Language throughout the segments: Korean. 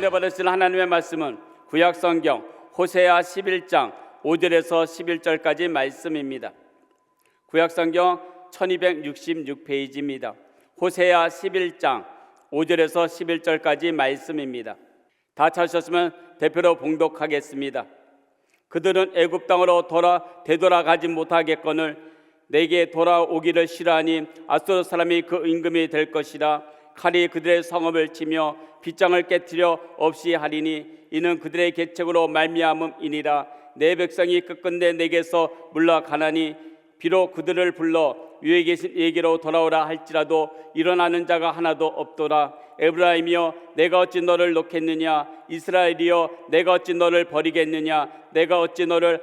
은혜 받으신 하나님의 말씀은 구약성경 호세아 11장 5절에서 11절까지 말씀입니다. 구약성경 1266페이지입니다. 호세아 11장 5절에서 11절까지 말씀입니다. 다 찾으셨으면 대표로 봉독하겠습니다. 그들은 애굽 땅으로 되돌아가지 못하겠거늘 내게 돌아오기를 싫어하니 아수르 사람이 그 임금이 될 것이라. 칼이 그들의 성읍을 치며 빗장을 깨뜨려 없이 하리니 이는 그들의 계책으로 말미암음이니라. 내 백성이 끝끝내 내게서 물러가나니 비록 그들을 불러 위에 계신 에게로 돌아오라 할지라도 일어나는 자가 하나도 없도다. 에브라임이여 내가 어찌 너를 놓겠느냐? 이스라엘이여 내가 어찌 너를 버리겠느냐? 내가 어찌 너를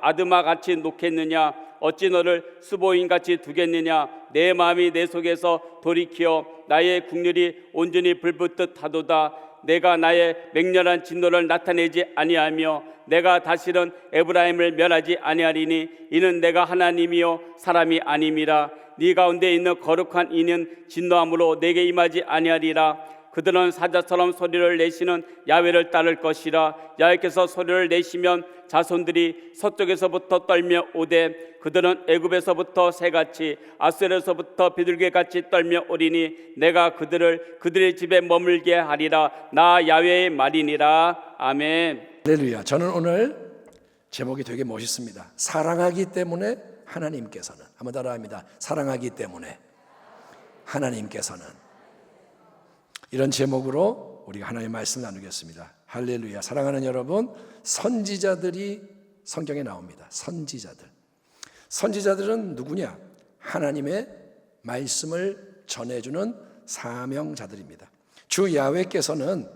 아드마같이 놓겠느냐? 어찌 너를 스보인같이 두겠느냐? 내 마음이 내 속에서 돌이키어 나의 국률이 온전히 불붙듯 하도다. 내가 나의 맹렬한 진노를 나타내지 아니하며 내가 다시는 에브라임을 멸하지 아니하리니 이는 내가 하나님이요 사람이 아님이라. 네 가운데 있는 거룩한 이는 진노함으로 내게 임하지 아니하리라. 그들은 사자처럼 소리를 내시는 야훼를 따를 것이라. 야훼께서 소리를 내시면 자손들이 서쪽에서부터 떨며 오되 그들은 애굽에서부터 새같이 아수르에서부터 비둘기같이 떨며 오리니 내가 그들의 집에 머물게 하리라. 나 야훼의 말이니라. 아멘. 할렐루야. 저는 오늘 제목이 되게 멋있습니다. 사랑하기 때문에 하나님께서는, 한번 따라합니다. 사랑하기 때문에 하나님께서는. 이런 제목으로 우리가 하나님의 말씀을 나누겠습니다. 할렐루야. 사랑하는 여러분, 선지자들이 성경에 나옵니다. 선지자들은 누구냐? 하나님의 말씀을 전해주는 사명자들입니다. 주 야훼께서는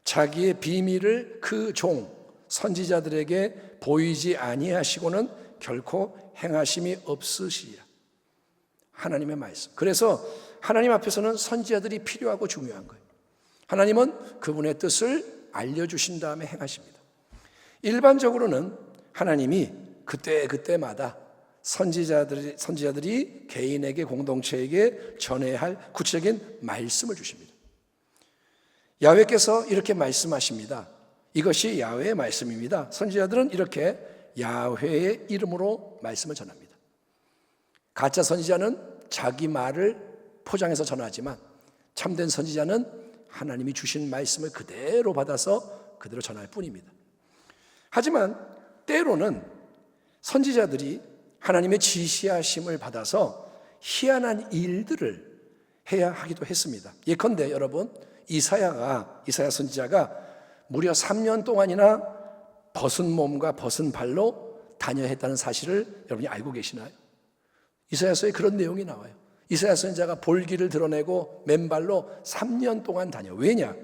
자기의 비밀을 그 종 선지자들에게 보이지 아니하시고는 결코 행하심이 없으시리라. 하나님의 말씀. 그래서 하나님 앞에서는 선지자들이 필요하고 중요한 거예요. 하나님은 그분의 뜻을 알려주신 다음에 행하십니다. 일반적으로는 하나님이 그때마다 선지자들이 개인에게, 공동체에게 전해야 할 구체적인 말씀을 주십니다. 야훼께서 이렇게 말씀하십니다. 이것이 야훼의 말씀입니다. 선지자들은 이렇게 야훼의 이름으로 말씀을 전합니다. 가짜 선지자는 자기 말을 포장해서 전하지만 참된 선지자는 하나님이 주신 말씀을 그대로 받아서 그대로 전할 뿐입니다. 하지만 때로는 선지자들이 하나님의 지시하심을 받아서 희한한 일들을 해야 하기도 했습니다. 예컨대 여러분, 이사야 선지자가 무려 3년 동안이나 벗은 몸과 벗은 발로 다녀야 했다는 사실을 여러분이 알고 계시나요? 이사야서에 그런 내용이 나와요. 이사야 선지자가 볼기를 드러내고 맨발로 3년 동안 다녀. 왜냐?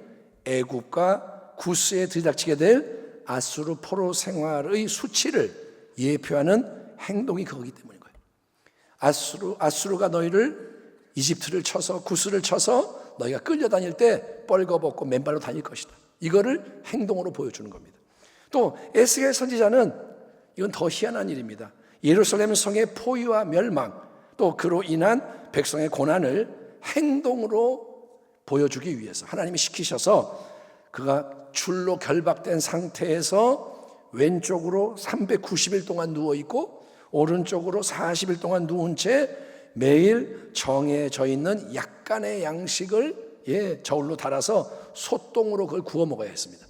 애굽과 구스에 들이닥치게 될 아수르 포로 생활의 수치를 예표하는 행동이 그거기 때문인 거예요. 아수르가 너희를 이집트를 쳐서 구스를 쳐서 너희가 끌려다닐 때 뻘거벗고 맨발로 다닐 것이다. 이거를 행동으로 보여주는 겁니다. 또 에스겔 선지자는 이건 더 희한한 일입니다. 예루살렘 성의 포위와 멸망, 또 그로 인한 백성의 고난을 행동으로 보여주기 위해서 하나님이 시키셔서 그가 줄로 결박된 상태에서 왼쪽으로 390일 동안 누워있고 오른쪽으로 40일 동안 누운 채 매일 정해져 있는 약간의 양식을 저울로 달아서 소똥으로 그걸 구워 먹어야 했습니다.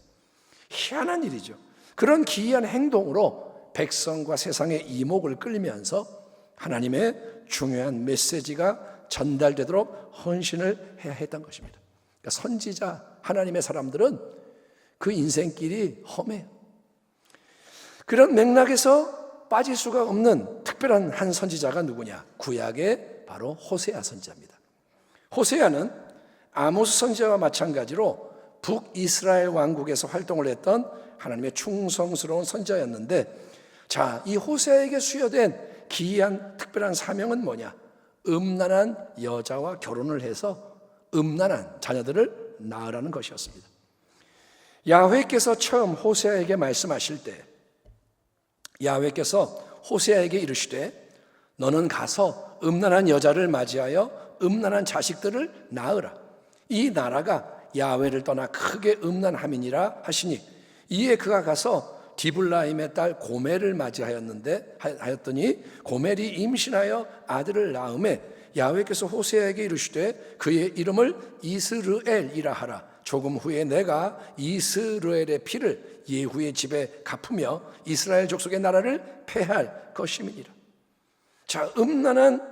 희한한 일이죠. 그런 기이한 행동으로 백성과 세상의 이목을 끌면서 하나님의 중요한 메시지가 전달되도록 헌신을 해야 했던 것입니다. 그러니까 선지자, 하나님의 사람들은 그 인생길이 험해요. 그런 맥락에서 빠질 수가 없는 특별한 한 선지자가 누구냐? 구약의 바로 호세아 선지자입니다. 호세아는 아모스 선지자와 마찬가지로 북이스라엘 왕국에서 활동을 했던 하나님의 충성스러운 선지자였는데, 자, 이 호세아에게 수여된 기이한 특별한 사명은 뭐냐? 음란한 여자와 결혼을 해서 음란한 자녀들을 낳으라는 것이었습니다. 야훼께서 처음 호세아에게 말씀하실 때 야훼께서 호세아에게 이르시되 너는 가서 음란한 여자를 맞이하여 음란한 자식들을 낳으라. 이 나라가 야훼를 떠나 크게 음란함이니라 하시니 이에 그가 가서 디블라임의 딸 고멜을 하였더니 고멜이 임신하여 아들을 낳음에 야훼께서 호세아에게 이르시되 그의 이름을 이스르엘이라 하라. 조금 후에 내가 이스라엘의 피를 예후의 집에 갚으며 이스라엘 족속의 나라를 패할 것임이니라. 자, 음란한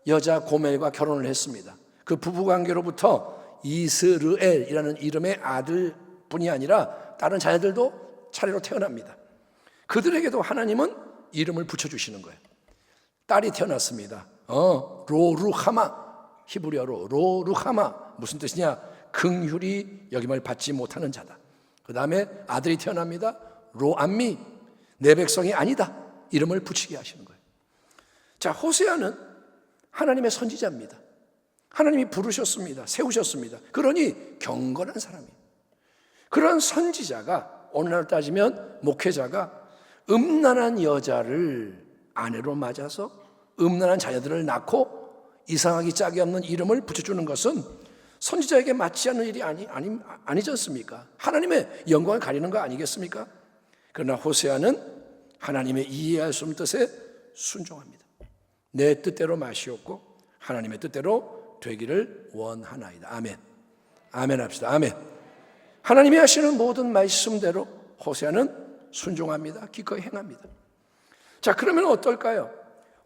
여자 고멜과 결혼을 했습니다. 그 부부관계로부터 이스르엘이라는 이름의 아들뿐이 아니라 다른 자녀들도 차례로 태어납니다. 그들에게도 하나님은 이름을 붙여주시는 거예요. 딸이 태어났습니다. 로루하마, 히브리어로 로루하마, 무슨 뜻이냐? 긍휼이 여김을 받지 못하는 자다. 그 다음에 아들이 태어납니다. 로암미, 내 백성이 아니다, 이름을 붙이게 하시는 거예요. 자, 호세아는 하나님의 선지자입니다. 하나님이 부르셨습니다. 세우셨습니다. 그러니 경건한 사람이에요. 그런 선지자가 오늘날 따지면 목회자가 음란한 여자를 아내로 맞아서 음란한 자녀들을 낳고 이상하기 짝이 없는 이름을 붙여주는 것은 선지자에게 맞지 않는 일이 아니지 않습니까? 하나님의 영광을 가리는 거 아니겠습니까? 그러나 호세아는 하나님의 이해할 수 없는 뜻에 순종합니다. 내 뜻대로 마시옵고 하나님의 뜻대로 되기를 원하나이다. 아멘. 아멘 합시다. 아멘. 하나님이 하시는 모든 말씀대로 호세아는 순종합니다. 기꺼이 행합니다. 자, 그러면 어떨까요?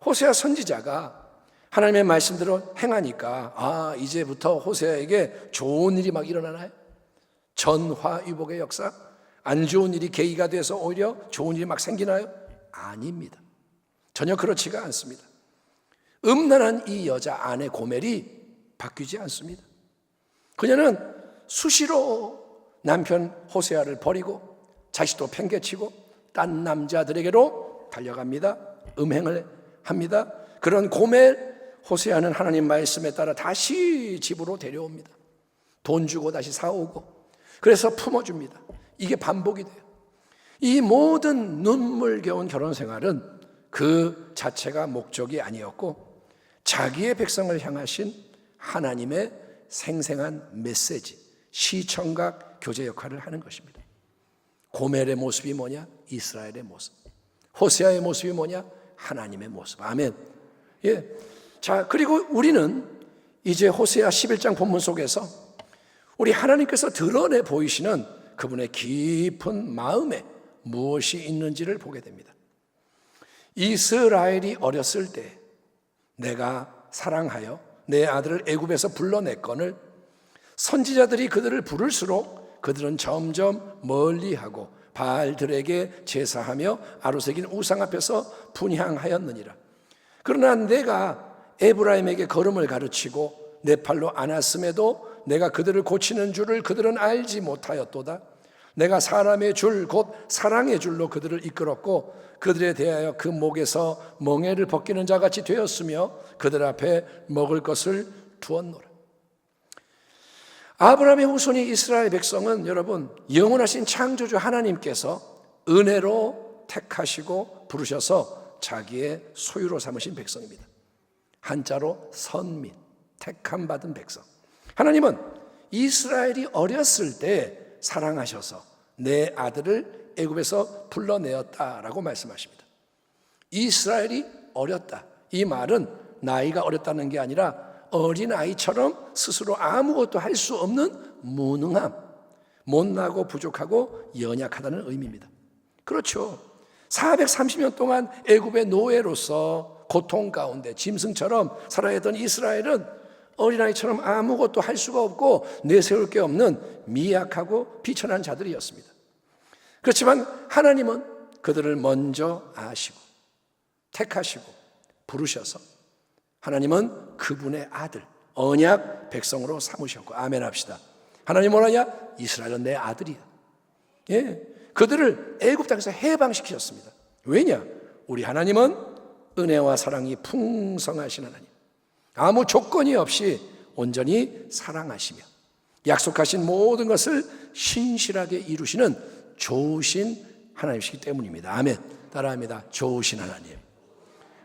호세아 선지자가 하나님의 말씀대로 행하니까 이제부터 호세아에게 좋은 일이 막 일어나나요? 전화위복의 역사? 안 좋은 일이 계기가 돼서 오히려 좋은 일이 막 생기나요? 아닙니다. 전혀 그렇지가 않습니다. 음란한 이 여자 아내 고멜이 바뀌지 않습니다. 그녀는 수시로 남편 호세아를 버리고 자식도 팽개치고 딴 남자들에게로 달려갑니다. 음행을 합니다. 그런 고멜 호세아는 하나님 말씀에 따라 다시 집으로 데려옵니다. 돈 주고 다시 사오고 그래서 품어줍니다. 이게 반복이 돼요. 이 모든 눈물겨운 결혼 생활은 그 자체가 목적이 아니었고 자기의 백성을 향하신 하나님의 생생한 메시지, 시청각 교제 역할을 하는 것입니다. 고멜의 모습이 뭐냐? 이스라엘의 모습. 호세아의 모습이 뭐냐? 하나님의 모습. 아멘. 예. 자, 그리고 우리는 이제 호세아 11장 본문 속에서 우리 하나님께서 드러내 보이시는 그분의 깊은 마음에 무엇이 있는지를 보게 됩니다. 이스라엘이 어렸을 때 내가 사랑하여 내 아들을 애굽에서 불러냈거늘 선지자들이 그들을 부를수록 그들은 점점 멀리하고 바알들에게 제사하며 아로새긴 우상 앞에서 분향하였느니라. 그러나 내가 에브라임에게 걸음을 가르치고 내 팔로 안았음에도 내가 그들을 고치는 줄을 그들은 알지 못하였도다. 내가 사람의 줄 곧 사랑의 줄로 그들을 이끌었고 그들에 대하여 그 목에서 멍에를 벗기는 자같이 되었으며 그들 앞에 먹을 것을 두었노라. 아브라함의 후손이 이스라엘 백성은 여러분 영원하신 창조주 하나님께서 은혜로 택하시고 부르셔서 자기의 소유로 삼으신 백성입니다. 한자로 선민, 택함 받은 백성. 하나님은 이스라엘이 어렸을 때 사랑하셔서 내 아들을 애굽에서 불러내었다라고 말씀하십니다. 이스라엘이 어렸다. 이 말은 나이가 어렸다는 게 아니라 어린아이처럼 스스로 아무것도 할 수 없는 무능함, 못나고 부족하고 연약하다는 의미입니다. 그렇죠. 430년 동안 애굽의 노예로서 고통 가운데 짐승처럼 살아야 했던 이스라엘은 어린아이처럼 아무것도 할 수가 없고 내세울 게 없는 미약하고 비천한 자들이었습니다. 그렇지만 하나님은 그들을 먼저 아시고 택하시고 부르셔서 하나님은 그분의 아들 언약 백성으로 삼으셨고 아멘 합시다. 하나님 뭐라냐? 이스라엘은 내 아들이야. 예, 그들을 애굽 땅에서 해방시키셨습니다. 왜냐? 우리 하나님은 은혜와 사랑이 풍성하신 하나님, 아무 조건이 없이 온전히 사랑하시며 약속하신 모든 것을 신실하게 이루시는 좋으신 하나님이시기 때문입니다. 아멘. 따라합니다. 좋으신 하나님.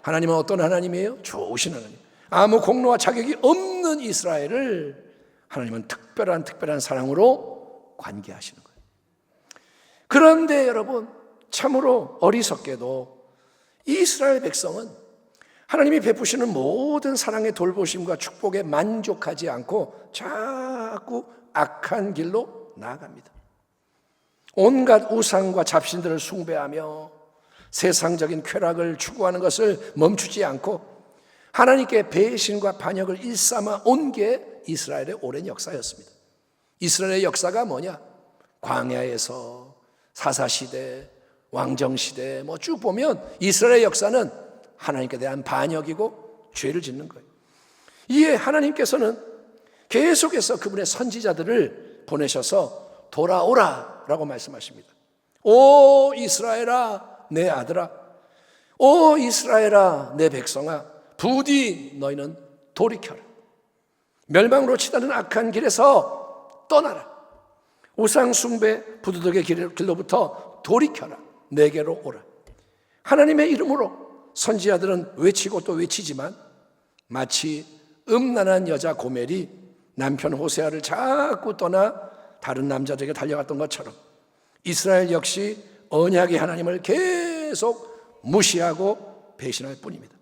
하나님은 어떤 하나님이에요? 좋으신 하나님. 아무 공로와 자격이 없는 이스라엘을 하나님은 특별한 사랑으로 관계하시는 거예요. 그런데 여러분, 참으로 어리석게도 이스라엘 백성은 하나님이 베푸시는 모든 사랑의 돌보심과 축복에 만족하지 않고 자꾸 악한 길로 나아갑니다. 온갖 우상과 잡신들을 숭배하며 세상적인 쾌락을 추구하는 것을 멈추지 않고 하나님께 배신과 반역을 일삼아 온 게 이스라엘의 오랜 역사였습니다. 이스라엘의 역사가 뭐냐? 광야에서 사사시대, 왕정시대 쭉 보면 이스라엘의 역사는 하나님께 대한 반역이고 죄를 짓는 거예요. 이에 하나님께서는 계속해서 그분의 선지자들을 보내셔서 돌아오라 라고 말씀하십니다. 오 이스라엘아 내 아들아, 오 이스라엘아 내 백성아, 부디 너희는 돌이켜라. 멸망으로 치닫는 악한 길에서 떠나라. 우상 숭배 부두덕의 길로부터 돌이켜라. 내게로 오라. 하나님의 이름으로 선지자들은 외치고 또 외치지만 마치 음란한 여자 고멜이 남편 호세아를 자꾸 떠나 다른 남자들에게 달려갔던 것처럼 이스라엘 역시 언약의 하나님을 계속 무시하고 배신할 뿐입니다.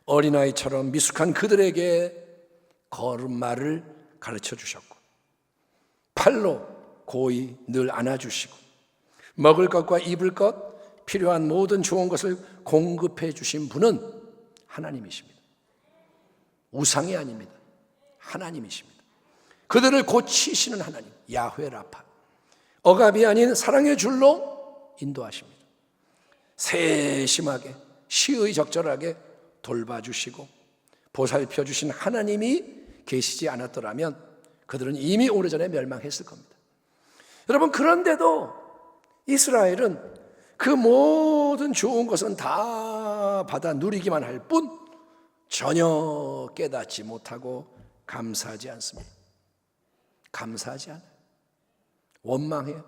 어린아이처럼 미숙한 그들에게 걸음마를 가르쳐 주셨고 팔로 고이 늘 안아주시고 먹을 것과 입을 것, 필요한 모든 좋은 것을 공급해 주신 분은 하나님이십니다. 우상이 아닙니다. 하나님이십니다. 그들을 고치시는 하나님, 야훼 라파. 억압이 아닌 사랑의 줄로 인도하십니다. 세심하게 시의적절하게 돌봐주시고 보살펴 주신 하나님이 계시지 않았더라면 그들은 이미 오래전에 멸망했을 겁니다. 여러분, 그런데도 이스라엘은 그 모든 좋은 것은 다 받아 누리기만 할 뿐 전혀 깨닫지 못하고 감사하지 않습니다. 감사하지 않아요. 원망해요.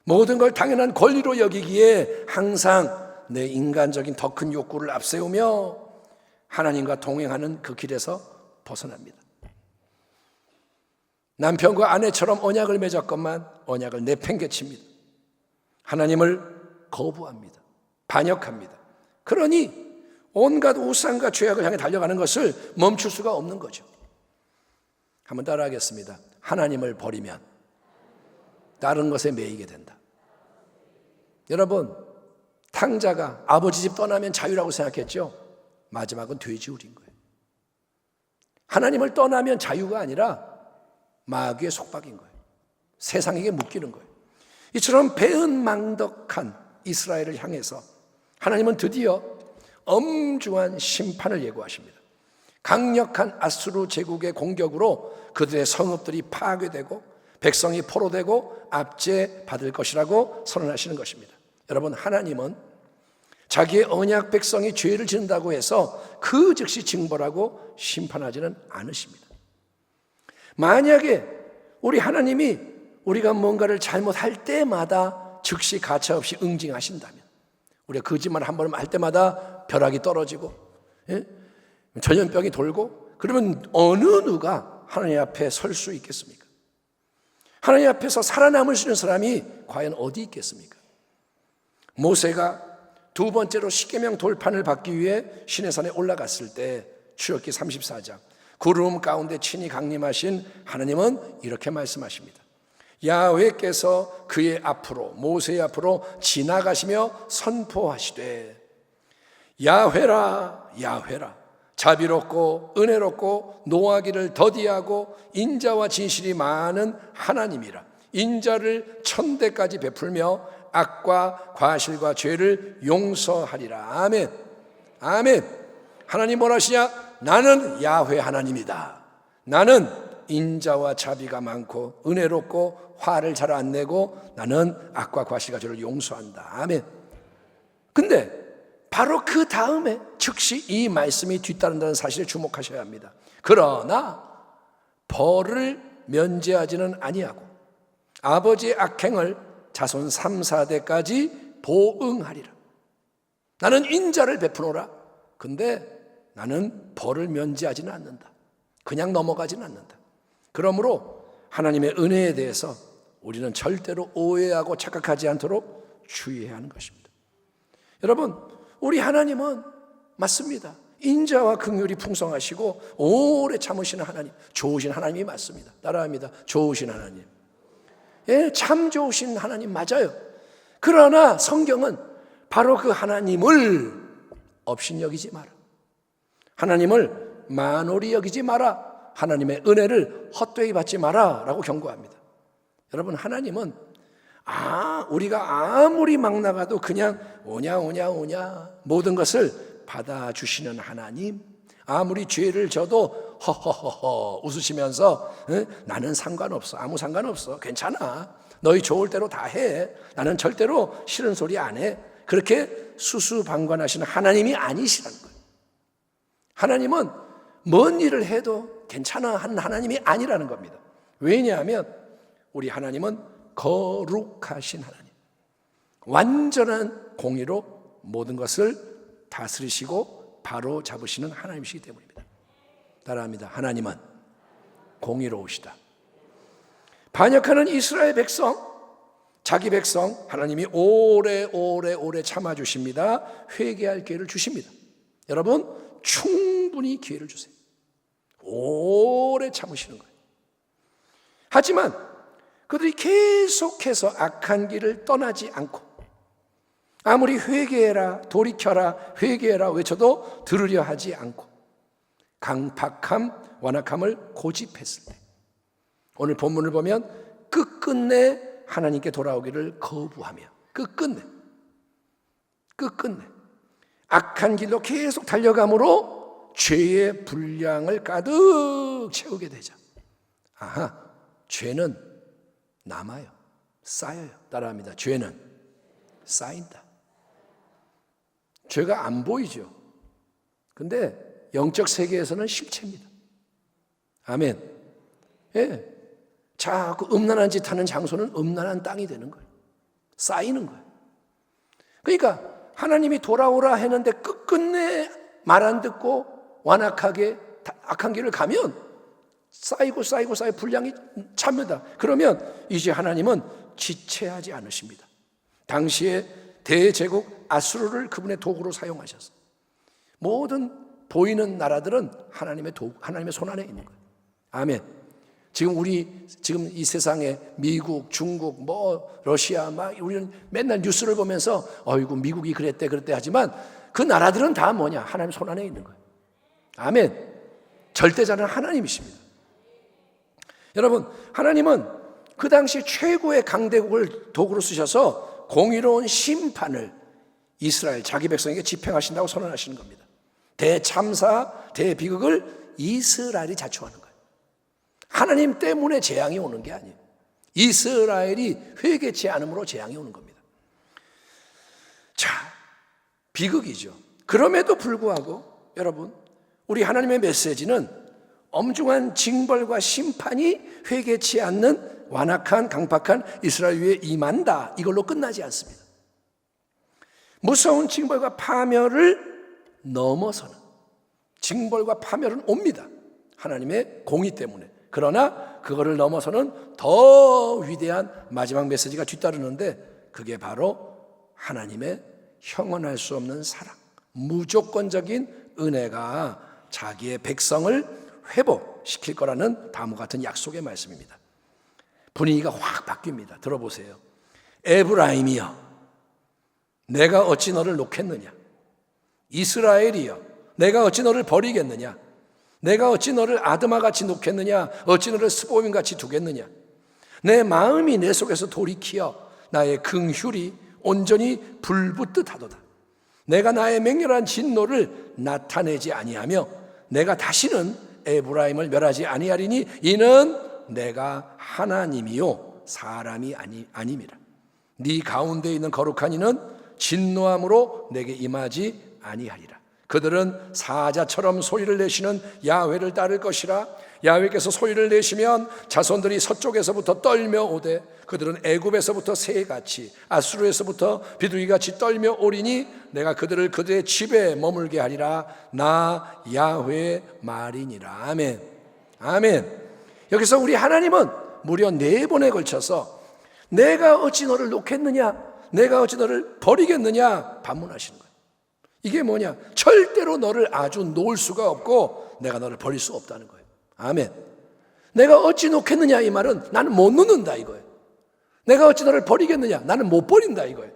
모든 걸 당연한 권리로 여기기에 항상 내 인간적인 더 큰 욕구를 앞세우며 하나님과 동행하는 그 길에서 벗어납니다. 남편과 아내처럼 언약을 맺었건만 언약을 내팽개칩니다. 하나님을 거부합니다. 반역합니다. 그러니 온갖 우상과 죄악을 향해 달려가는 것을 멈출 수가 없는 거죠. 한번 따라하겠습니다. 하나님을 버리면 다른 것에 매이게 된다. 여러분, 탕자가 아버지 집 떠나면 자유라고 생각했죠? 마지막은 돼지우리인 거예요. 하나님을 떠나면 자유가 아니라 마귀의 속박인 거예요. 세상에게 묶이는 거예요. 이처럼 배은망덕한 이스라엘을 향해서 하나님은 드디어 엄중한 심판을 예고하십니다. 강력한 아수르 제국의 공격으로 그들의 성읍들이 파괴되고 백성이 포로되고 압제받을 것이라고 선언하시는 것입니다. 여러분, 하나님은 자기의 언약 백성이 죄를 짓는다고 해서 그 즉시 징벌하고 심판하지는 않으십니다. 만약에 우리 하나님이 우리가 뭔가를 잘못할 때마다 즉시 가차없이 응징하신다면, 우리가 거짓말 한 번 할 때마다 벼락이 떨어지고 전염병이 돌고, 그러면 어느 누가 하나님 앞에 설 수 있겠습니까? 하나님 앞에서 살아남을 수 있는 사람이 과연 어디 있겠습니까? 모세가 두 번째로 십계명 돌판을 받기 위해 시내산에 올라갔을 때 출애굽기 34장 구름 가운데 친히 강림하신 하나님은 이렇게 말씀하십니다. 야훼께서 그의 앞으로, 모세의 앞으로 지나가시며 선포하시되 야훼라 야훼라, 자비롭고 은혜롭고 노하기를 더디하고 인자와 진실이 많은 하나님이라. 인자를 천대까지 베풀며 악과 과실과 죄를 용서하리라. 아멘. 아멘. 하나님 뭐라 하시냐? 나는 야훼 하나님이다. 나는 인자와 자비가 많고 은혜롭고 화를 잘 안 내고 나는 악과 과실과 죄를 용서한다. 아멘. 근데 바로 그 다음에 즉시 이 말씀이 뒤따른다는 사실에 주목하셔야 합니다. 그러나 벌을 면제하지는 아니하고 아버지의 악행을 자손 3, 4대까지 보응하리라. 나는 인자를 베푸노라. 근데 나는 벌을 면제하지는 않는다. 그냥 넘어가지는 않는다. 그러므로 하나님의 은혜에 대해서 우리는 절대로 오해하고 착각하지 않도록 주의해야 하는 것입니다. 여러분, 우리 하나님은 맞습니다. 인자와 긍휼이 풍성하시고 오래 참으시는 하나님, 좋으신 하나님이 맞습니다. 따라합니다. 좋으신 하나님. 예, 참 좋으신 하나님 맞아요. 그러나 성경은 바로 그 하나님을 업신여기지 마라. 하나님을 만홀히 여기지 마라. 하나님의 은혜를 헛되이 받지 마라 라고 경고합니다. 여러분, 하나님은 우리가 아무리 막 나가도 그냥 오냐 모든 것을 받아주시는 하나님, 아무리 죄를 져도 허허허허 웃으시면서 나는 상관없어, 아무 상관없어, 괜찮아, 너희 좋을 대로 다 해, 나는 절대로 싫은 소리 안 해, 그렇게 수수방관하시는 하나님이 아니시라는 거예요. 하나님은 뭔 일을 해도 괜찮아 하는 하나님이 아니라는 겁니다. 왜냐하면 우리 하나님은 거룩하신 하나님, 완전한 공의로 모든 것을 다스리시고 바로 잡으시는 하나님이시기 때문입니다. 따라합니다. 하나님은 공의로우시다. 반역하는 이스라엘 백성, 자기 백성 하나님이 오래 참아주십니다. 회개할 기회를 주십니다. 여러분, 충분히 기회를 주세요. 오래 참으시는 거예요. 하지만 그들이 계속해서 악한 길을 떠나지 않고 아무리 회개해라, 돌이켜라, 회개해라 외쳐도 들으려 하지 않고 강팍함, 완악함을 고집했을 때, 오늘 본문을 보면 끝끝내 하나님께 돌아오기를 거부하며 끝끝내 악한 길로 계속 달려감으로 죄의 분량을 가득 채우게 되죠. 죄는 남아요. 쌓여요. 따라합니다. 죄는 쌓인다. 죄가 안 보이죠. 근데 영적 세계에서는 실체입니다. 아멘. 예. 자꾸 음란한 짓 하는 장소는 음란한 땅이 되는 거예요. 쌓이는 거예요. 그러니까 하나님이 돌아오라 했는데 끝끝내 말 안 듣고 완악하게 악한 길을 가면 쌓이고 분량이 찹니다. 그러면 이제 하나님은 지체하지 않으십니다. 당시에 대제국 아수르를 그분의 도구로 사용하셔서 모든 보이는 나라들은 하나님의 손 안에 있는 거예요. 아멘. 지금 이 세상에 미국, 중국, 러시아 우리는 맨날 뉴스를 보면서 어이구 미국이 그랬대 하지만 그 나라들은 다 뭐냐? 하나님 손 안에 있는 거예요. 아멘. 절대자는 하나님이십니다. 여러분, 하나님은 그 당시 최고의 강대국을 도구로 쓰셔서 공의로운 심판을 이스라엘 자기 백성에게 집행하신다고 선언하시는 겁니다. 대참사, 대비극을 이스라엘이 자초하는 거예요. 하나님 때문에 재앙이 오는 게 아니에요. 이스라엘이 회개치 않음으로 재앙이 오는 겁니다. 자, 비극이죠. 그럼에도 불구하고 여러분, 우리 하나님의 메시지는 엄중한 징벌과 심판이 회개치 않는 완악한 강팍한 이스라엘 위에 임한다, 이걸로 끝나지 않습니다. 무서운 징벌과 파멸을 넘어서는, 징벌과 파멸은 옵니다. 하나님의 공의 때문에. 그러나 그거를 넘어서는 더 위대한 마지막 메시지가 뒤따르는데, 그게 바로 하나님의 형언할 수 없는 사랑, 무조건적인 은혜가 자기의 백성을 회복시킬 거라는 다음과 같은 약속의 말씀입니다. 분위기가 확 바뀝니다. 들어보세요. 에브라임이여, 내가 어찌 너를 놓겠느냐? 이스라엘이여, 내가 어찌 너를 버리겠느냐? 내가 어찌 너를 아드마같이 놓겠느냐? 어찌 너를 스보임같이 두겠느냐? 내 마음이 내 속에서 돌이키어 나의 긍휼이 온전히 불붙듯 하도다. 내가 나의 맹렬한 진노를 나타내지 아니하며 내가 다시는 에브라임을 멸하지 아니하리니 이는 내가 하나님이요 사람이 아님이라. 네 가운데 있는 거룩한 이는 진노함으로 내게 임하지 아니하리라. 그들은 사자처럼 소리를 내시는 야훼를 따를 것이라. 야훼께서 소리를 내시면 자손들이 서쪽에서부터 떨며 오되 그들은 애굽에서부터 새같이 아수르에서부터 비둘기같이 떨며 오리니 내가 그들을 그들의 집에 머물게 하리라. 나 야훼의 말이니라. 아멘. 아멘. 여기서 우리 하나님은 무려 4번에 걸쳐서 내가 어찌 너를 놓겠느냐, 내가 어찌 너를 버리겠느냐 반문하시는 거예요. 이게 뭐냐? 절대로 너를 아주 놓을 수가 없고 내가 너를 버릴 수 없다는 거예요. 아멘. 내가 어찌 놓겠느냐 이 말은 나는 못 놓는다 이거예요. 내가 어찌 너를 버리겠느냐, 나는 못 버린다 이거예요.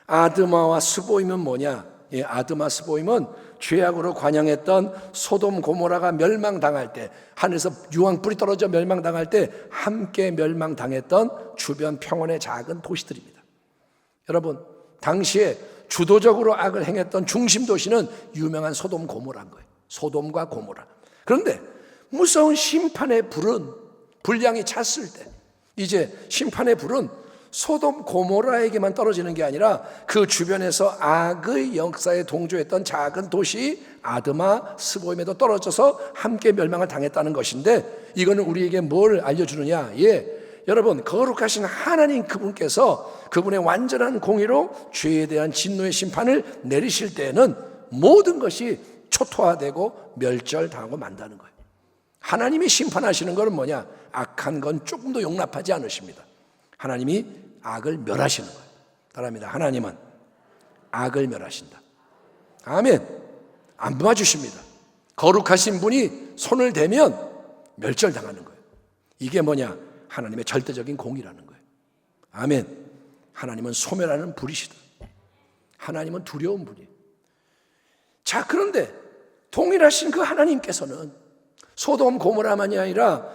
아드마와 스보임은 뭐냐? 예, 아드마 스보임은 죄악으로 관영했던 소돔 고모라가 멸망당할 때, 하늘에서 유황불이 떨어져 멸망당할 때 함께 멸망당했던 주변 평원의 작은 도시들입니다. 여러분, 당시에 주도적으로 악을 행했던 중심 도시는 유명한 소돔 고모라인 거예요. 소돔과 고모라. 그런데 무서운 심판의 불은, 불량이 찼을 때 이제 심판의 불은 소돔 고모라에게만 떨어지는 게 아니라 그 주변에서 악의 역사에 동조했던 작은 도시 아드마 스보임에도 떨어져서 함께 멸망을 당했다는 것인데, 이거는 우리에게 뭘 알려주느냐? 예, 여러분, 거룩하신 하나님 그분께서 그분의 완전한 공의로 죄에 대한 진노의 심판을 내리실 때에는 모든 것이 초토화되고 멸절당하고 만다는 거예요. 하나님이 심판하시는 것은 뭐냐? 악한 건 조금도 용납하지 않으십니다. 하나님이 악을 멸하시는 거예요. 따라합니다. 하나님은 악을 멸하신다. 아멘. 안 봐주십니다. 거룩하신 분이 손을 대면 멸절당하는 거예요. 이게 뭐냐? 하나님의 절대적인 공의라는 거예요. 아멘. 하나님은 소멸하는 불이시다. 하나님은 두려운 분이에요. 자, 그런데 동일하신 그 하나님께서는 소돔 고모라만이 아니라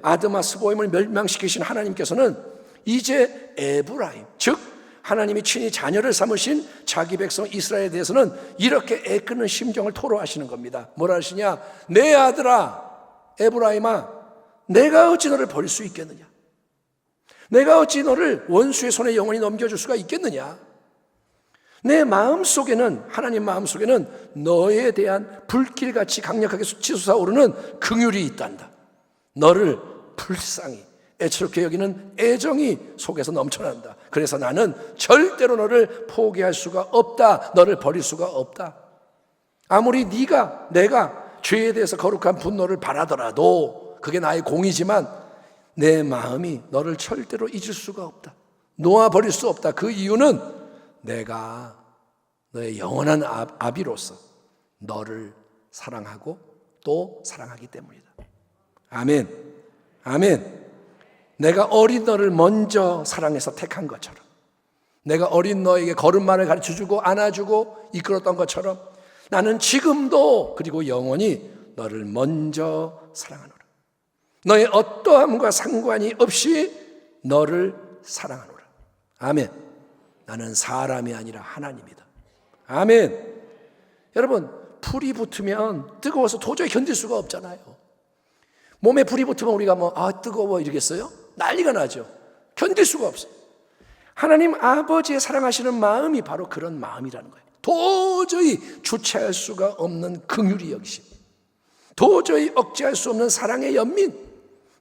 아드마 스보임을 멸망시키신 하나님께서는 이제 에브라임, 즉 하나님이 친히 자녀를 삼으신 자기 백성 이스라엘에 대해서는 이렇게 애끓는 심정을 토로하시는 겁니다. 뭐라 하시냐? 내 아들아 에브라임아, 내가 어찌 너를 버릴 수 있겠느냐? 내가 어찌 너를 원수의 손에 영원히 넘겨줄 수가 있겠느냐? 내 마음속에는, 하나님 마음속에는 너에 대한 불길같이 강력하게 치솟아오르는 긍휼이 있단다. 너를 불쌍히 애처롭게 여기는 애정이 속에서 넘쳐난다. 그래서 나는 절대로 너를 포기할 수가 없다. 너를 버릴 수가 없다. 아무리 내가 죄에 대해서 거룩한 분노를 바라더라도 그게 나의 공이지만 내 마음이 너를 절대로 잊을 수가 없다. 놓아버릴 수 없다. 그 이유는 내가 너의 영원한 아비로서 너를 사랑하고 또 사랑하기 때문이다. 아멘. 아멘. 내가 어린 너를 먼저 사랑해서 택한 것처럼, 내가 어린 너에게 걸음마를 가르쳐주고 안아주고 이끌었던 것처럼 나는 지금도 그리고 영원히 너를 먼저 사랑하노라. 너의 어떠함과 상관이 없이 너를 사랑하노라. 아멘. 나는 사람이 아니라 하나님이다. 아멘. 여러분, 불이 붙으면 뜨거워서 도저히 견딜 수가 없잖아요. 몸에 불이 붙으면 우리가 뜨거워 이러겠어요? 난리가 나죠. 견딜 수가 없어요. 하나님 아버지의 사랑하시는 마음이 바로 그런 마음이라는 거예요. 도저히 주체할 수가 없는 긍휼이 여기심, 도저히 억제할 수 없는 사랑의 연민,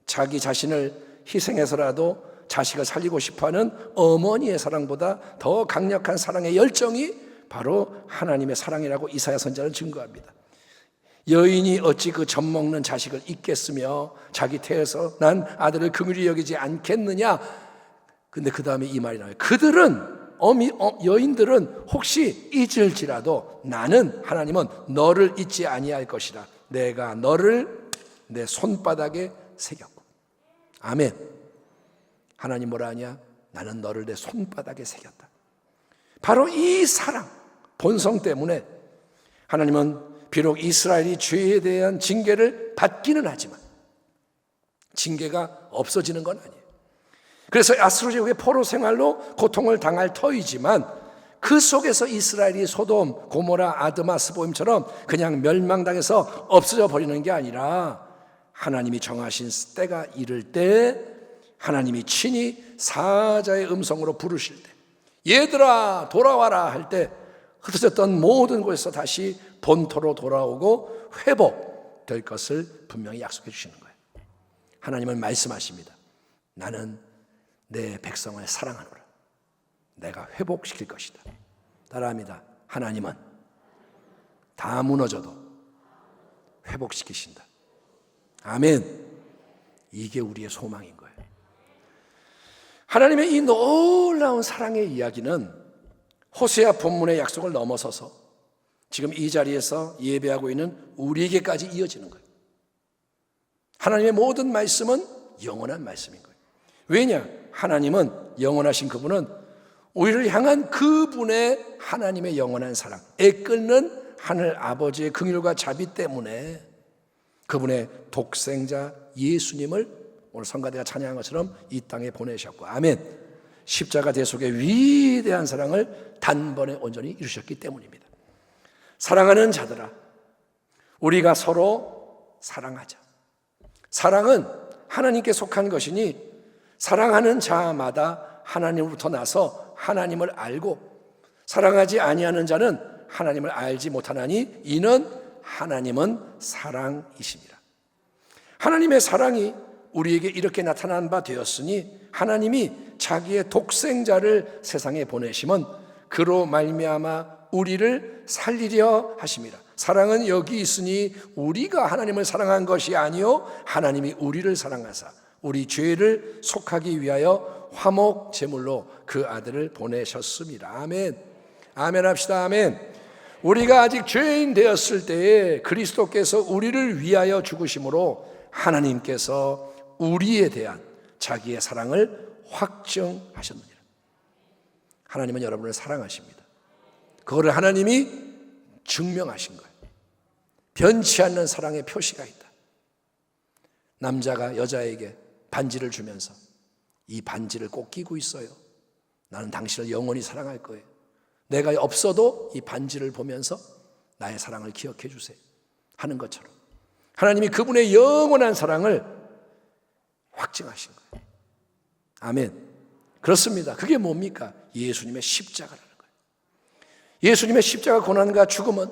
자기 자신을 희생해서라도 자식을 살리고 싶어하는 어머니의 사랑보다 더 강력한 사랑의 열정이 바로 하나님의 사랑이라고 이사야 선지자는 증거합니다. 여인이 어찌 그 젖먹는 자식을 잊겠으며 자기 태에서 난 아들을 긍휼히 여기지 않겠느냐. 근데 그 다음에 이 말이 나와요. 여인들은 혹시 잊을지라도 나는, 하나님은 너를 잊지 아니할 것이라. 내가 너를 내 손바닥에 새겼고. 아멘. 하나님 뭐라 하냐? 나는 너를 내 손바닥에 새겼다. 바로 이 사랑, 본성 때문에 하나님은 비록 이스라엘이 죄에 대한 징계를 받기는 하지만 징계가 없어지는 건 아니에요. 그래서 아수르 제국의 포로 생활로 고통을 당할 터이지만 그 속에서 이스라엘이 소돔, 고모라, 아드마, 스보임처럼 그냥 멸망당해서 없어져 버리는 게 아니라 하나님이 정하신 때가 이를 때 하나님이 친히 사자의 음성으로 부르실 때, 얘들아 돌아와라 할 때 흩어졌던 모든 곳에서 다시 본토로 돌아오고 회복될 것을 분명히 약속해 주시는 거예요. 하나님은 말씀하십니다. 나는 내 백성을 사랑하노라. 내가 회복시킬 것이다. 따라합니다. 하나님은 다 무너져도 회복시키신다. 아멘. 이게 우리의 소망인 거예요. 하나님의 이 놀라운 사랑의 이야기는 호세아 본문의 약속을 넘어서서 지금 이 자리에서 예배하고 있는 우리에게까지 이어지는 거예요. 하나님의 모든 말씀은 영원한 말씀인 거예요. 왜냐? 하나님은, 영원하신 그분은 우리를 향한 그분의 하나님의 영원한 사랑, 애끓는 하늘 아버지의 긍휼과 자비 때문에 그분의 독생자 예수님을 오늘 성가대가 찬양한 것처럼 이 땅에 보내셨고, 아멘. 십자가 대속의 위대한 사랑을 단번에 온전히 이루셨기 때문입니다. 사랑하는 자들아, 우리가 서로 사랑하자. 사랑은 하나님께 속한 것이니 사랑하는 자마다 하나님으로부터 나서 하나님을 알고, 사랑하지 아니하는 자는 하나님을 알지 못하나니 이는 하나님은 사랑이시니라. 하나님의 사랑이 우리에게 이렇게 나타난 바 되었으니 하나님이 자기의 독생자를 세상에 보내심은 그로 말미암아 우리를 살리려 하심이라. 사랑은 여기 있으니 우리가 하나님을 사랑한 것이 아니요 하나님이 우리를 사랑하사 우리 죄를 속하기 위하여 화목 제물로 그 아들을 보내셨습니다. 아멘. 아멘 합시다. 아멘. 우리가 아직 죄인 되었을 때에 그리스도께서 우리를 위하여 죽으심으로 하나님께서 우리에 대한 자기의 사랑을 확증하셨느니라. 하나님은 여러분을 사랑하십니다. 그거를 하나님이 증명하신 거예요. 변치 않는 사랑의 표시가 있다. 남자가 여자에게 반지를 주면서 이 반지를 꼭 끼고 있어요. 나는 당신을 영원히 사랑할 거예요. 내가 없어도 이 반지를 보면서 나의 사랑을 기억해 주세요 하는 것처럼 하나님이 그분의 영원한 사랑을 확증하신 거예요. 아멘. 그렇습니다. 그게 뭡니까? 예수님의 십자가라는 거예요. 예수님의 십자가 고난과 죽음은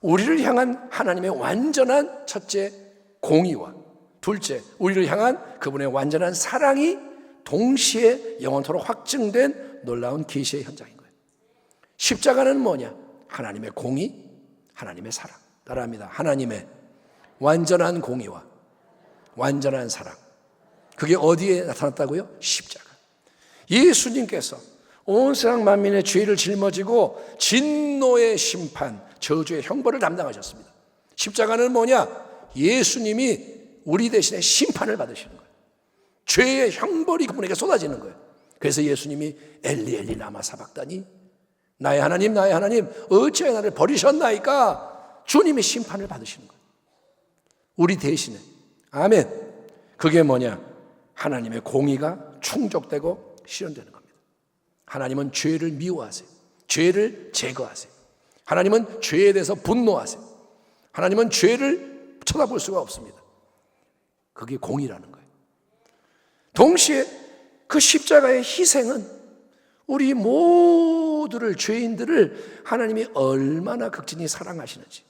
우리를 향한 하나님의 완전한 첫째 공의와 둘째 우리를 향한 그분의 완전한 사랑이 동시에 영원토록 확증된 놀라운 계시의 현장인 거예요. 십자가는 뭐냐? 하나님의 공의, 하나님의 사랑. 따라합니다. 하나님의 완전한 공의와 완전한 사랑. 그게 어디에 나타났다고요? 십자가. 예수님께서 온 세상 만민의 죄를 짊어지고 진노의 심판, 저주의 형벌을 담당하셨습니다. 십자가는 뭐냐? 예수님이 우리 대신에 심판을 받으시는 거예요. 죄의 형벌이 그분에게 쏟아지는 거예요. 그래서 예수님이 엘리 엘리 라마 사박다니, 나의 하나님 나의 하나님 어찌하여 나를 버리셨나이까? 주님이 심판을 받으시는 거예요. 우리 대신에. 아멘. 그게 뭐냐? 하나님의 공의가 충족되고 실현되는 겁니다. 하나님은 죄를 미워하세요. 죄를 제거하세요. 하나님은 죄에 대해서 분노하세요. 하나님은 죄를 쳐다볼 수가 없습니다. 그게 공의라는 거예요. 동시에 그 십자가의 희생은 우리 모두를, 죄인들을 하나님이 얼마나 극진히 사랑하시는지,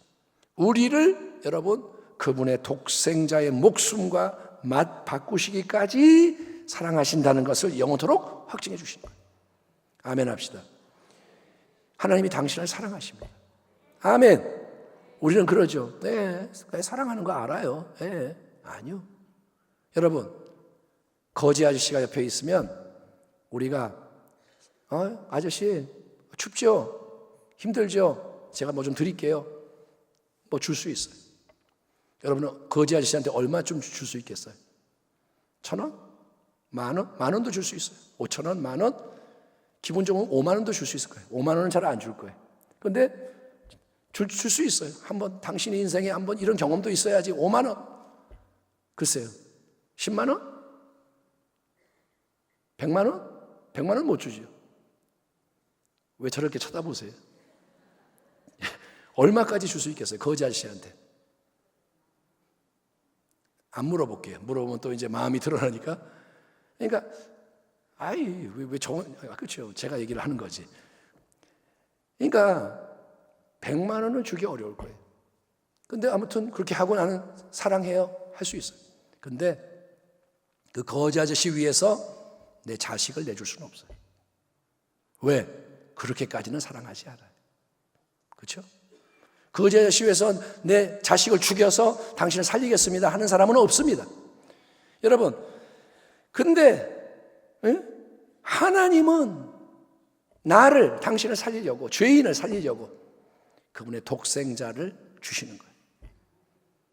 우리를 여러분 그분의 독생자의 목숨과 맛 바꾸시기까지 사랑하신다는 것을 영원토록 확증해 주신 거예요. 아멘 합시다. 하나님이 당신을 사랑하십니다. 아멘. 우리는 그러죠. 네, 사랑하는 거 알아요. 네, 아니요. 여러분, 거지 아저씨가 옆에 있으면 우리가 아저씨 춥죠? 힘들죠? 제가 뭐 좀 드릴게요. 뭐 줄 수 있어요. 여러분은 거지 아저씨한테 얼마쯤 줄 수 있겠어요? 1,000원? 만원? 만원도 줄 수 있어요. 5,000원? 만원? 기본적으로 5만원도 줄 수 있을 거예요. 5만원은 잘 안 줄 거예요. 그런데 줄 수 있어요. 한번 당신의 인생에 한번 이런 경험도 있어야지. 5만원. 글쎄요. 10만원? 100만원? 100만원 못 주죠. 왜 저렇게 쳐다보세요? 얼마까지 줄 수 있겠어요? 거지 아저씨한테. 안 물어볼게요. 물어보면 또 이제 마음이 드러나니까. 그러니까, 왜 그렇죠. 제가 얘기를 하는 거지. 그러니까, 100만 원을 주기 어려울 거예요. 근데 아무튼 그렇게 하고 나는 사랑해요. 할 수 있어요. 근데 그 거지 아저씨 위해서 내 자식을 내줄 수는 없어요. 왜? 그렇게까지는 사랑하지 않아요. 그렇죠? 거제시 위해서 내 자식을 죽여서 당신을 살리겠습니다 하는 사람은 없습니다. 여러분, 근데 하나님은 나를, 당신을 살리려고, 죄인을 살리려고 그분의 독생자를 주시는 거예요.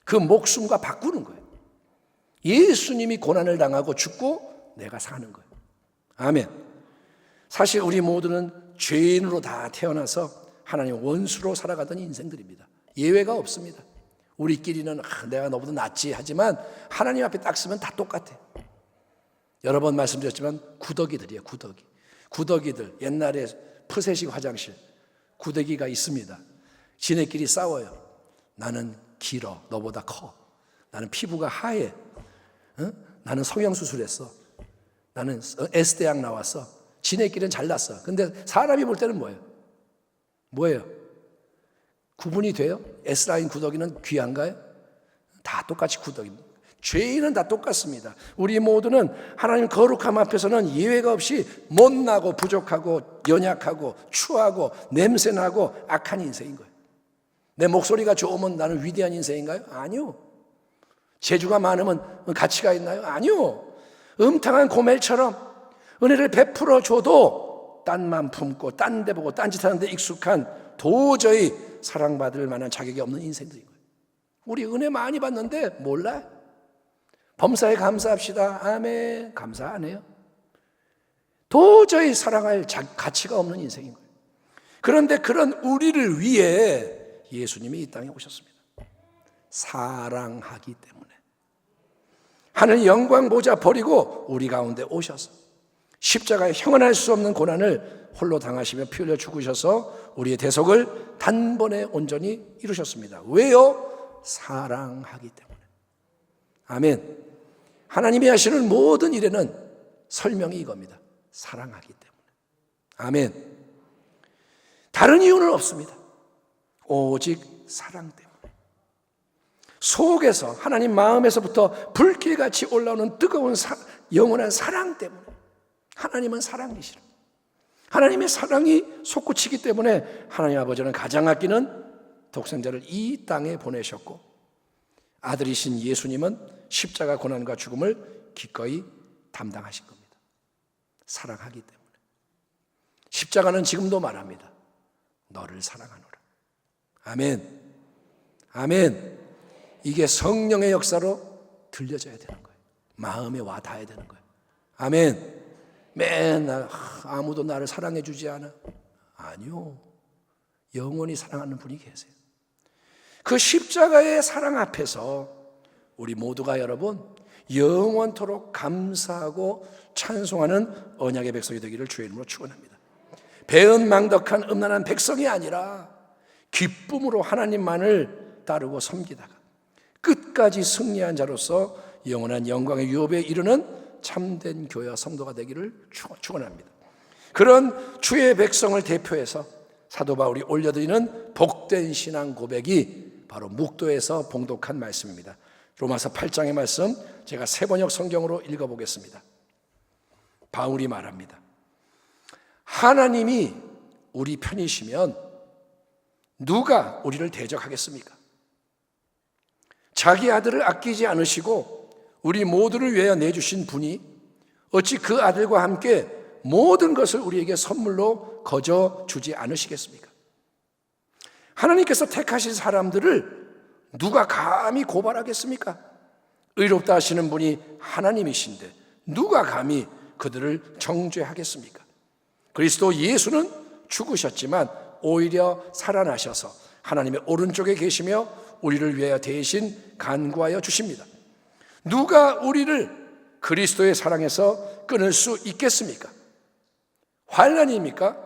그 목숨과 바꾸는 거예요. 예수님이 고난을 당하고 죽고 내가 사는 거예요. 아멘. 사실 우리 모두는 죄인으로 다 태어나서 하나님 원수로 살아가던 인생들입니다. 예외가 없습니다. 우리끼리는 내가 너보다 낫지 하지만 하나님 앞에 딱 서면 다 똑같아요. 여러 번 말씀드렸지만 구더기들이에요. 구더기들. 옛날에 푸세식 화장실 구더기가 있습니다. 지네끼리 싸워요. 나는 길어, 너보다 커. 나는 피부가 하얘. 나는 성형수술했어. 나는 S대학 나왔어. 지네끼리는 잘났어. 근데 사람이 볼 때는 뭐예요? 구분이 돼요? S라인 구더기는 귀한가요? 다 똑같이 구더기입니다. 죄인은 다 똑같습니다. 우리 모두는 하나님 거룩함 앞에서는 예외가 없이 못나고 부족하고 연약하고 추하고 냄새나고 악한 인생인 거예요. 내 목소리가 좋으면 나는 위대한 인생인가요? 아니요. 재주가 많으면 가치가 있나요? 아니요. 음탕한 고멜처럼 은혜를 베풀어 줘도 딴만 품고 딴 데 보고 딴짓하는 데 익숙한 도저히 사랑받을 만한 자격이 없는 인생들인 거예요. 우리 은혜 많이 받는데 몰라요. 범사에 감사합시다. 아멘. 감사 안 해요. 도저히 사랑할 가치가 없는 인생인 거예요. 그런데 그런 우리를 위해 예수님이 이 땅에 오셨습니다. 사랑하기 때문에. 하늘 영광 보좌 버리고 우리 가운데 오셔서 십자가에 형언할 수 없는 고난을 홀로 당하시며 피 흘려 죽으셔서 우리의 대속을 단번에 온전히 이루셨습니다. 왜요? 사랑하기 때문에. 아멘. 하나님이 하시는 모든 일에는 설명이 이겁니다. 사랑하기 때문에. 아멘. 다른 이유는 없습니다. 오직 사랑 때문에. 속에서 하나님 마음에서부터 불길같이 올라오는 뜨거운 영원한 사랑 때문에. 하나님은 사랑이시라. 하나님의 사랑이 솟구치기 때문에 하나님 아버지는 가장 아끼는 독생자를 이 땅에 보내셨고 아들이신 예수님은 십자가 고난과 죽음을 기꺼이 담당하신 겁니다. 사랑하기 때문에. 십자가는 지금도 말합니다. 너를 사랑하노라. 아멘. 아멘. 이게 성령의 역사로 들려져야 되는 거예요. 마음에 와 닿아야 되는 거예요. 아멘. 맨날 아무도 나를 사랑해 주지 않아. 아니요. 영원히 사랑하는 분이 계세요. 그 십자가의 사랑 앞에서 우리 모두가 여러분 영원토록 감사하고 찬송하는 언약의 백성이 되기를 주의 이름으로 축원합니다. 배은망덕한 음란한 백성이 아니라 기쁨으로 하나님만을 따르고 섬기다가 끝까지 승리한 자로서 영원한 영광의 유업에 이르는 참된 교회와 성도가 되기를 축원합니다. 그런 주의 백성을 대표해서 사도 바울이 올려드리는 복된 신앙 고백이 바로 묵도에서 봉독한 말씀입니다. 로마서 8장의 말씀 제가 세번역 성경으로 읽어보겠습니다. 바울이 말합니다. 하나님이 우리 편이시면 누가 우리를 대적하겠습니까? 자기 아들을 아끼지 않으시고 우리 모두를 위하여 내주신 분이 어찌 그 아들과 함께 모든 것을 우리에게 선물로 거저 주지 않으시겠습니까? 하나님께서 택하신 사람들을 누가 감히 고발하겠습니까? 의롭다 하시는 분이 하나님이신데 누가 감히 그들을 정죄하겠습니까? 그리스도 예수는 죽으셨지만 오히려 살아나셔서 하나님의 오른쪽에 계시며 우리를 위하여 대신 간구하여 주십니다. 누가 우리를 그리스도의 사랑에서 끊을 수 있겠습니까? 환난입니까?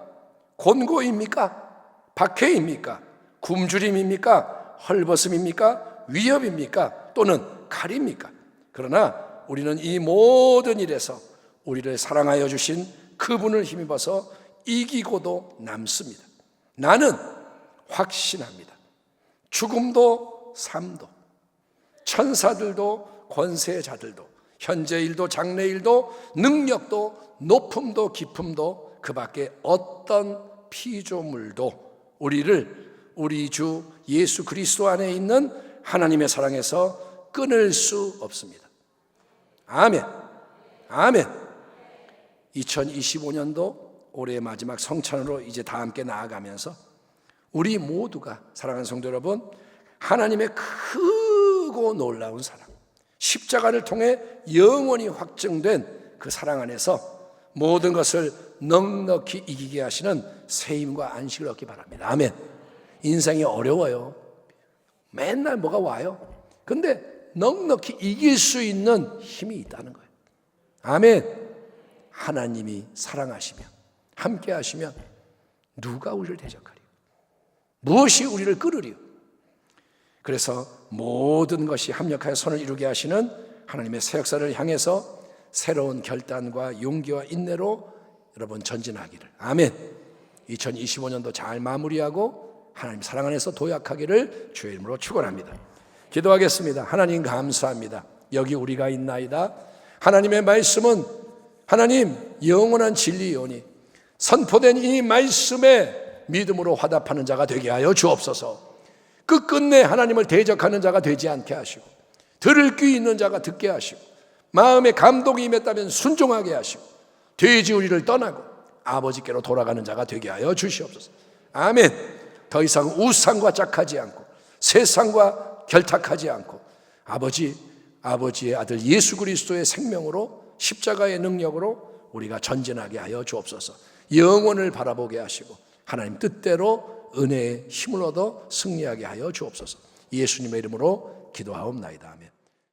곤고입니까? 박해입니까? 굶주림입니까? 헐벗음입니까? 위협입니까? 또는 칼입니까? 그러나 우리는 이 모든 일에서 우리를 사랑하여 주신 그분을 힘입어서 이기고도 남습니다. 나는 확신합니다. 죽음도 삶도 천사들도 권세자들도 현재 일도 장래 일도 능력도 높음도 깊음도 그 밖에 어떤 피조물도 우리를 우리 주 예수 그리스도 안에 있는 하나님의 사랑에서 끊을 수 없습니다. 아멘. 아멘. 2025년도 올해의 마지막 성찬으로 이제 다 함께 나아가면서 우리 모두가 사랑하는 성도 여러분, 하나님의 크고 놀라운 사랑, 십자가를 통해 영원히 확증된 그 사랑 안에서 모든 것을 넉넉히 이기게 하시는 새 힘과 안식을 얻기 바랍니다. 아멘. 인생이 어려워요. 맨날 뭐가 와요. 근데 넉넉히 이길 수 있는 힘이 있다는 거예요. 아멘. 하나님이 사랑하시면, 함께 하시면 누가 우리를 대적하리요? 무엇이 우리를 끌으리요? 그래서 모든 것이 합력하여 선을 이루게 하시는 하나님의 새 역사를 향해서 새로운 결단과 용기와 인내로 여러분 전진하기를, 아멘. 2025년도 잘 마무리하고 하나님 사랑 안에서 도약하기를 주의 이름으로 축원합니다. 기도하겠습니다. 하나님 감사합니다. 여기 우리가 있나이다. 하나님의 말씀은 하나님 영원한 진리이오니 선포된 이 말씀에 믿음으로 화답하는 자가 되게 하여 주옵소서. 끝끝내 하나님을 대적하는 자가 되지 않게 하시고, 들을 귀 있는 자가 듣게 하시고, 마음에 감동이 임했다면 순종하게 하시고, 돼지우리를 떠나고 아버지께로 돌아가는 자가 되게 하여 주시옵소서. 아멘. 더 이상 우상과 짝하지 않고 세상과 결탁하지 않고 아버지의 아들 예수 그리스도의 생명으로, 십자가의 능력으로 우리가 전진하게 하여 주옵소서. 영원을 바라보게 하시고 하나님 뜻대로 은혜의 힘을 얻어 승리하게 하여 주옵소서. 예수님의 이름으로 기도하옵나이다. 아멘.